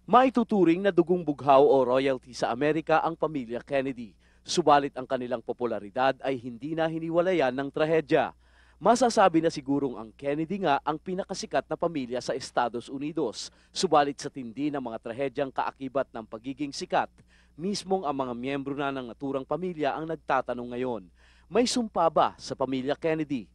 Maituturing na dugong bughaw o royalty sa Amerika ang pamilya Kennedy. Subalit ang kanilang popularidad ay hindi na hiniwalayan ng trahedya. Masasabi na sigurong ang Kennedy nga ang pinakasikat na pamilya sa Estados Unidos. Subalit sa tindi ng mga trahedyang kaakibat ng pagiging sikat, mismong ang mga miyembro na ng naturang pamilya ang nagtatanong ngayon. May sumpa ba sa pamilya Kennedy?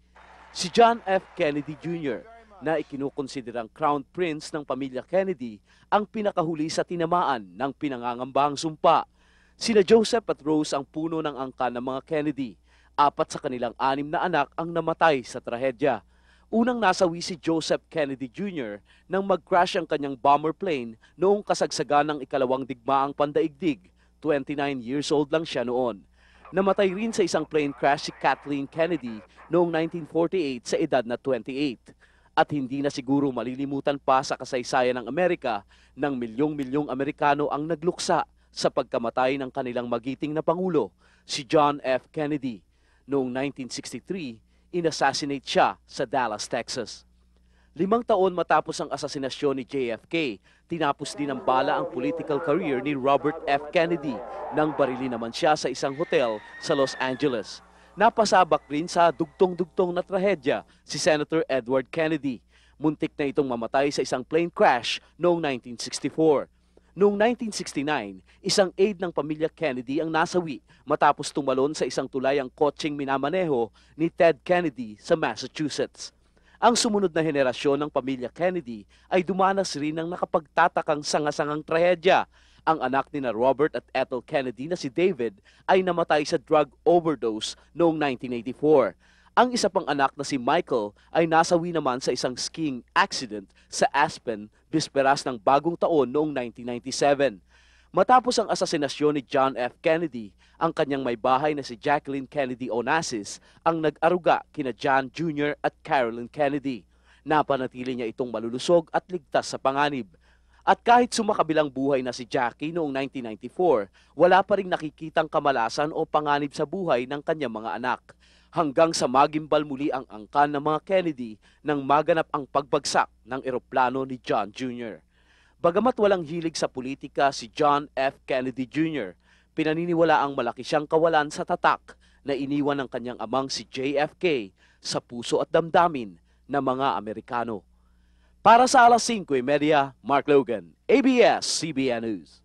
Si John F. Kennedy Jr., na ikinukonsiderang crown prince ng pamilya Kennedy, ang pinakahuli sa tinamaan ng pinangangambahang sumpa. Sina Joseph at Rose ang puno ng angkan ng mga Kennedy. 4 sa kanilang 6 na anak ang namatay sa trahedya. Unang nasawi si Joseph Kennedy Jr. nang mag-crash ang kanyang bomber plane noong kasagsagan ng ikalawang digmaang pandaigdig. 29 years old lang siya noon. Namatay rin sa isang plane crash si Kathleen Kennedy noong 1948 sa edad na 28. At hindi na siguro malilimutan pa sa kasaysayan ng Amerika ng milyong-milyong Amerikano ang nagluksa sa pagkamatay ng kanilang magiting na Pangulo, si John F. Kennedy. Noong 1963, inassassinate siya sa Dallas, Texas. 5 taon matapos ang asasinasyon ni JFK, tinapos din ng bala ang political career ni Robert F. Kennedy nang barili naman siya sa isang hotel sa Los Angeles. Napasabak rin sa dugtong-dugtong na trahedya si Senator Edward Kennedy. Muntik na itong mamatay sa isang plane crash noong 1964. Noong 1969, isang aide ng pamilya Kennedy ang nasawi matapos tumalon sa isang tulayang kotseng minamaneho ni Ted Kennedy sa Massachusetts. Ang sumunod na henerasyon ng pamilya Kennedy ay dumanas rin ng nakapagtatakang sanga-sangang trahedya. Ang anak ni na Robert at Ethel Kennedy na si David ay namatay sa drug overdose noong 1984. Ang isa pang anak na si Michael ay nasawi naman sa isang skiing accident sa Aspen, bisperas ng bagong taon noong 1997. Matapos ang asasinasyon ni John F. Kennedy, ang kanyang may bahay na si Jacqueline Kennedy Onassis ang nag-aruga kina John Jr. at Carolyn Kennedy. Napanatili niya itong malulusog at ligtas sa panganib. At kahit sumakabilang buhay na si Jackie noong 1994, wala pa ring nakikitang kamalasan o panganib sa buhay ng kanyang mga anak. Hanggang sa magimbal muli ang angkan ng mga Kennedy nang maganap ang pagbagsak ng eroplano ni John Jr. Bagamat walang hilig sa politika si John F. Kennedy Jr., pinaniniwala ang malaki siyang kawalan sa tatak na iniwan ng kanyang amang si JFK sa puso at damdamin ng mga Amerikano. Para sa alas 5:30, Mark Logan, ABS-CBN News.